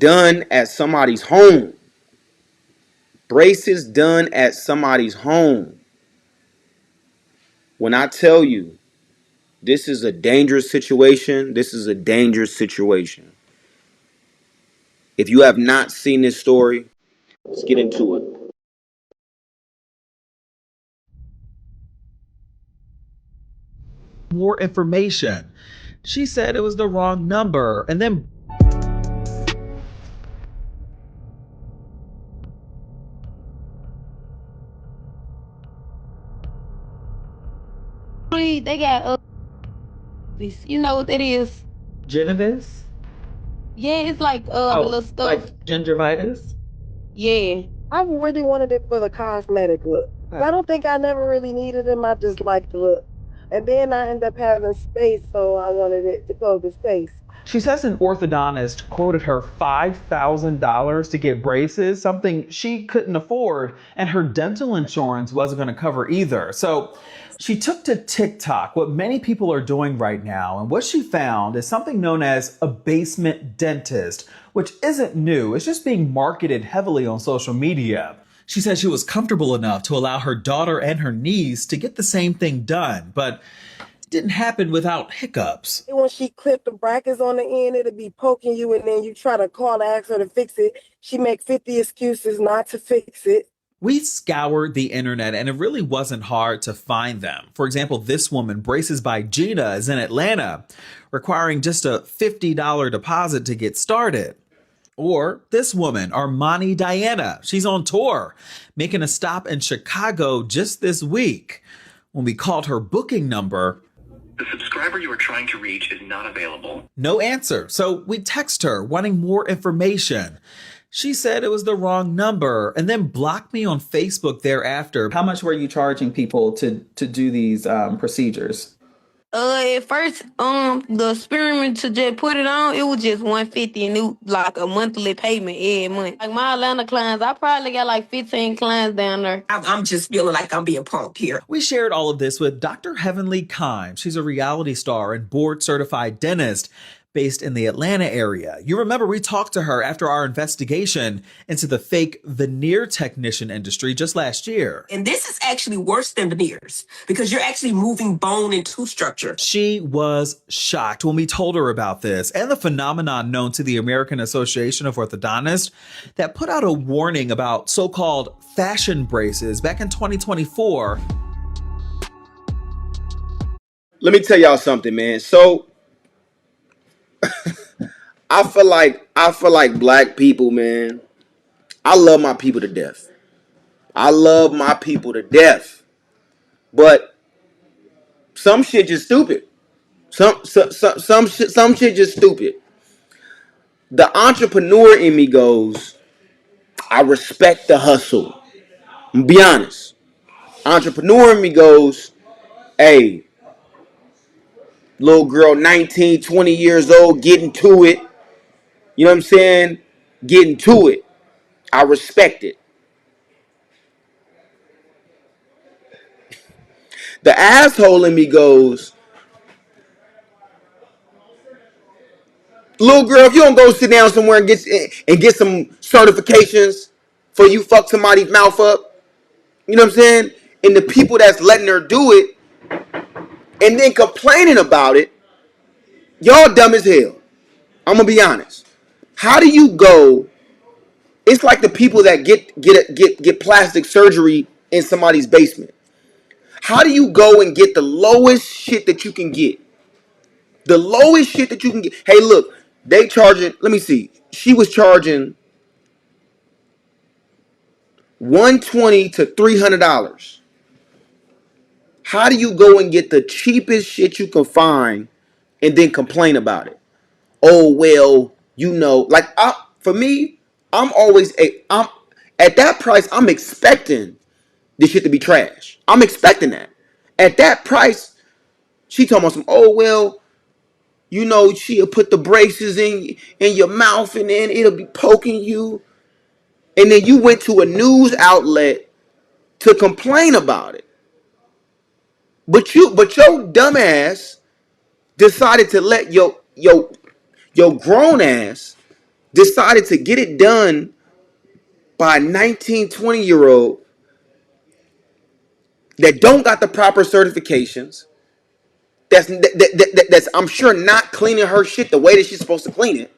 done at somebody's home. Braces done at somebody's home. When I tell you this is a dangerous situation, this is a dangerous situation. If you have not seen this story, let's get into it. More information. She said it was the wrong number and then They got you know what that is? gingivitis. Yeah, it's like the Oh, little stuff. like gingivitis. Yeah. I really wanted it for the cosmetic look. I don't think I never really needed them. I just liked the look. And then I ended up having space, so I wanted it to go to space. She says an orthodontist quoted her $5,000 to get braces, something she couldn't afford, and her dental insurance wasn't going to cover either. So she took to TikTok, what many people are doing right now, and what she found is something known as a basement dentist, which isn't new, it's just being marketed heavily on social media. She said she was comfortable enough to allow her daughter and her niece to get the same thing done, but it didn't happen without hiccups. When she clipped the brackets on the end, it'll be poking you, and then you try to call to ask her to fix it. She make 50 excuses not to fix it. We scoured the internet and it really wasn't hard to find them. For example, this woman, Braces by Gina, is in Atlanta, requiring just a $50 deposit to get started. Or this woman, Armani Diana, she's on tour, making a stop in Chicago just this week. When we called her booking number, the subscriber you are trying to reach is not available. No answer. So we text her wanting more information. She said it was the wrong number and then blocked me on Facebook thereafter. How much were you charging people to do these procedures? At first, the experiment to just put it on, it was just 150 and it was like a monthly payment every month. Like my Atlanta clients, I probably got like 15 clients down there. I'm just feeling like I'm being punked here. We shared all of this with Dr. Heavenly Kime. She's a reality star and board certified dentist based in the Atlanta area. You remember we talked to her after our investigation into the fake veneer technician industry just last year. And this is actually worse than veneers because you're actually moving bone and tooth structure. She was shocked when we told her about this and the phenomenon known to the American Association of Orthodontists that put out a warning about so-called fashion braces back in 2024. Let me tell y'all something, man. So I feel like black people, man. I love my people to death. I love my people to death. But some shit just stupid. Some shit just stupid. The entrepreneur in me goes, I respect the hustle. Be honest. Entrepreneur in me goes, hey, little girl 19, 20 years old, getting to it. You know what I'm saying? Getting to it. I respect it. The asshole in me goes, little girl, if you don't go sit down somewhere and get some certifications for you fuck somebody's mouth up, you know what I'm saying? And the people that's letting her do it and then complaining about it, y'all dumb as hell. I'm gonna be honest. How do you go? It's like the people that get plastic surgery in somebody's basement. How do you go and get the lowest shit that you can get? The lowest shit that you can get. Hey, look, they charging. Let me see. She was charging $120 to $300. How do you go and get the cheapest shit you can find and then complain about it? Oh well, you know, like for me, I'm at that price. I'm expecting this shit to be trash. I'm expecting that. At that price, she talking about some. Oh well, you know, she'll put the braces in your mouth and then it'll be poking you. And then you went to a news outlet to complain about it. But your dumb ass decided to let your grown ass decided to get it done by a 19, 20-year-old that don't got the proper certifications, that's I'm sure not cleaning her shit the way that she's supposed to clean it.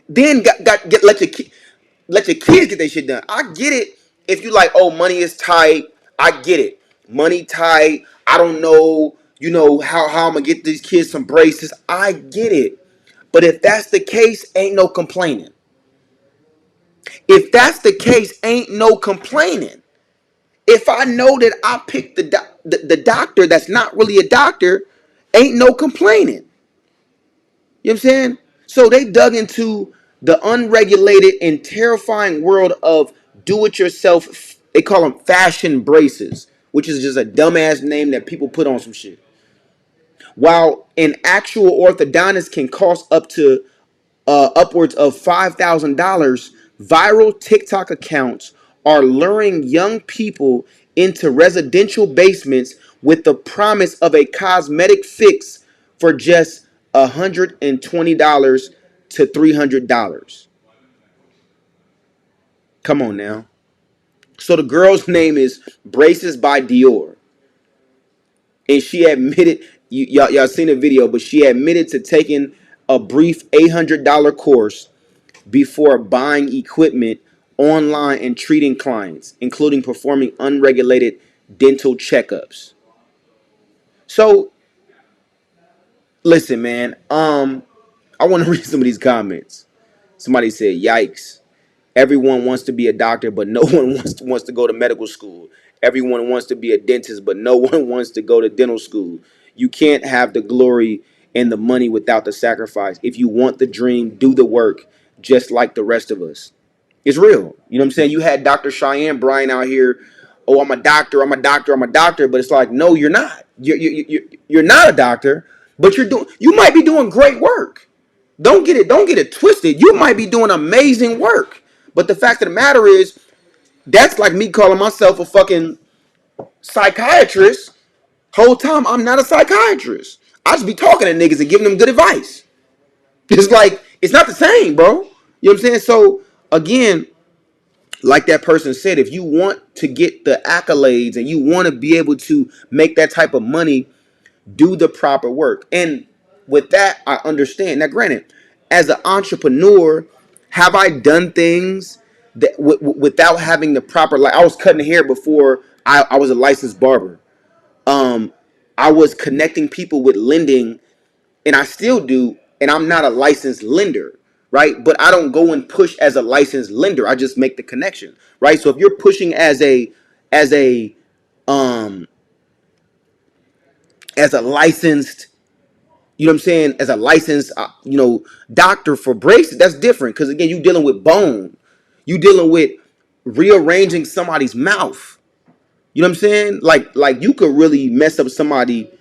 Then let your kids get their shit done. I get it if you like, oh, money is tight. I get it. Money tight. I don't know, how I'm gonna get these kids some braces. I get it. But if that's the case, ain't no complaining. If that's the case, ain't no complaining. If I know that I picked the doctor that's not really a doctor, ain't no complaining. You know what I'm saying? So they dug into the unregulated and terrifying world of do-it-yourself. They call them fashion braces, which is just a dumbass name that people put on some shit. While an actual orthodontist can cost up to upwards of $5,000, viral TikTok accounts are luring young people into residential basements with the promise of a cosmetic fix for just $120 to $300. Come on now. So the girl's name is Braces by Dior. And she admitted, y'all seen the video, but she admitted to taking a brief $800 course before buying equipment online and treating clients, including performing unregulated dental checkups. So, listen, man. I want to read some of these comments. Somebody said, "Yikes! Everyone wants to be a doctor, but no one wants to go to medical school. Everyone wants to be a dentist, but no one wants to go to dental school. You can't have the glory and the money without the sacrifice. If you want the dream, do the work, just like the rest of us." It's real. You know what I'm saying? You had Dr. Cheyenne Bryan out here. Oh, I'm a doctor. I'm a doctor. I'm a doctor. But it's like, no, you're not. You're not a doctor. But you might be doing great work. Don't get it twisted. You might be doing amazing work. But the fact of the matter is, that's like me calling myself a fucking psychiatrist. Whole time I'm not a psychiatrist. I just be talking to niggas and giving them good advice. It's like, it's not the same, bro. You know what I'm saying? So again, like that person said, if you want to get the accolades and you want to be able to make that type of money, do the proper work. And with that, I understand. Now, granted, as an entrepreneur, have I done things that without having the proper, like I was cutting hair before I was a licensed barber. I was connecting people with lending, and I still do, and I'm not a licensed lender, right? But I don't go and push as a licensed lender. I just make the connection, right? So if you're pushing as a um as a licensed, you know what I'm saying, as a licensed doctor for braces, that's different, because again, you dealing with bone, you dealing with rearranging somebody's mouth. You know what I'm saying? Like you could really mess up somebody,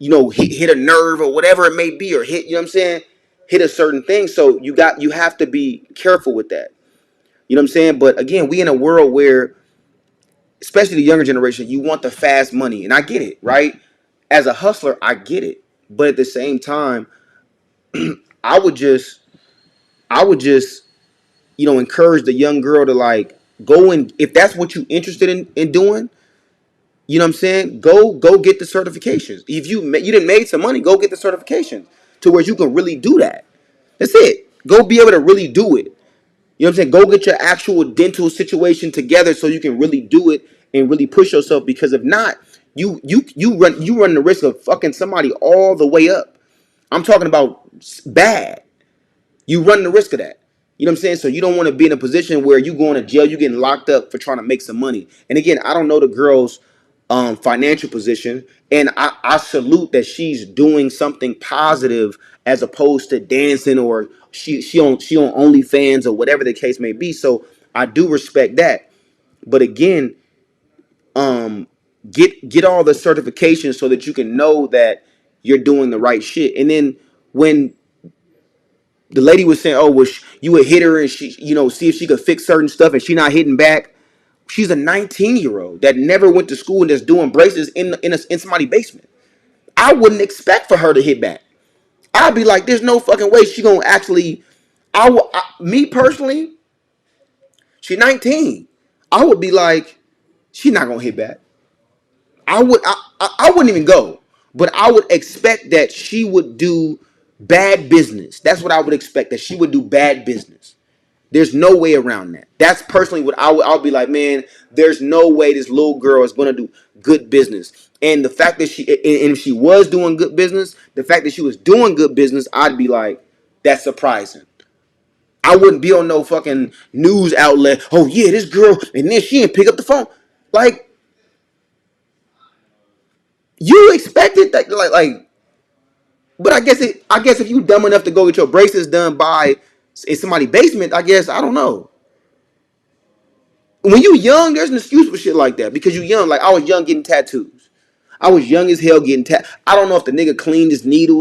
hit a nerve or whatever it may be, or hit, you know what I'm saying, hit a certain thing. So you have to be careful with that. You know what I'm saying? But again, we in a world where, especially the younger generation, you want the fast money, and I get it, right? As a hustler, I get it. But at the same time, I would just, encourage the young girl to like go, and if that's what you interested in doing, you know what I'm saying, go get the certifications. If you didn't made some money, go get the certifications to where you can really do that. That's it. Go be able to really do it. You know what I'm saying? Go get your actual dental situation together so you can really do it and really push yourself. Because if not, you run the risk of fucking somebody all the way up. I'm talking about bad. You run the risk of that. You know what I'm saying? So you don't want to be in a position where you going to jail, you getting locked up for trying to make some money. And again, I don't know the girl's financial position, and I salute that she's doing something positive as opposed to dancing, or she on OnlyFans or whatever the case may be. So I do respect that. But again, get all the certifications so that you can know that you're doing the right shit. And then when the lady was saying, "Oh, well, you would hit her and she, see if she could fix certain stuff," and she not hitting back. She's a 19-year-old that never went to school and that's doing braces in somebody's basement. I wouldn't expect for her to hit back. I'd be like, "There's no fucking way she gonna actually Me personally, she 19. I would be like, she not gonna hit back. I wouldn't even go, but I would expect that she would do bad business. That's what I would expect, that she would do bad business. There's no way around that. That's personally what I'll be like, man, there's no way this little girl is gonna do good business. And the fact that and if she was doing good business, the fact that she was doing good business, I'd be like, that's surprising. I wouldn't be on no fucking news outlet. Oh yeah, this girl, and then she didn't pick up the phone. Like, you expected that, like. But I guess if you dumb enough to go get your braces done by in somebody's basement, I guess I don't know. When you young, there's an excuse for shit like that because you young. Like I was young getting tattoos. I was young as hell getting I don't know if the nigga cleaned his needles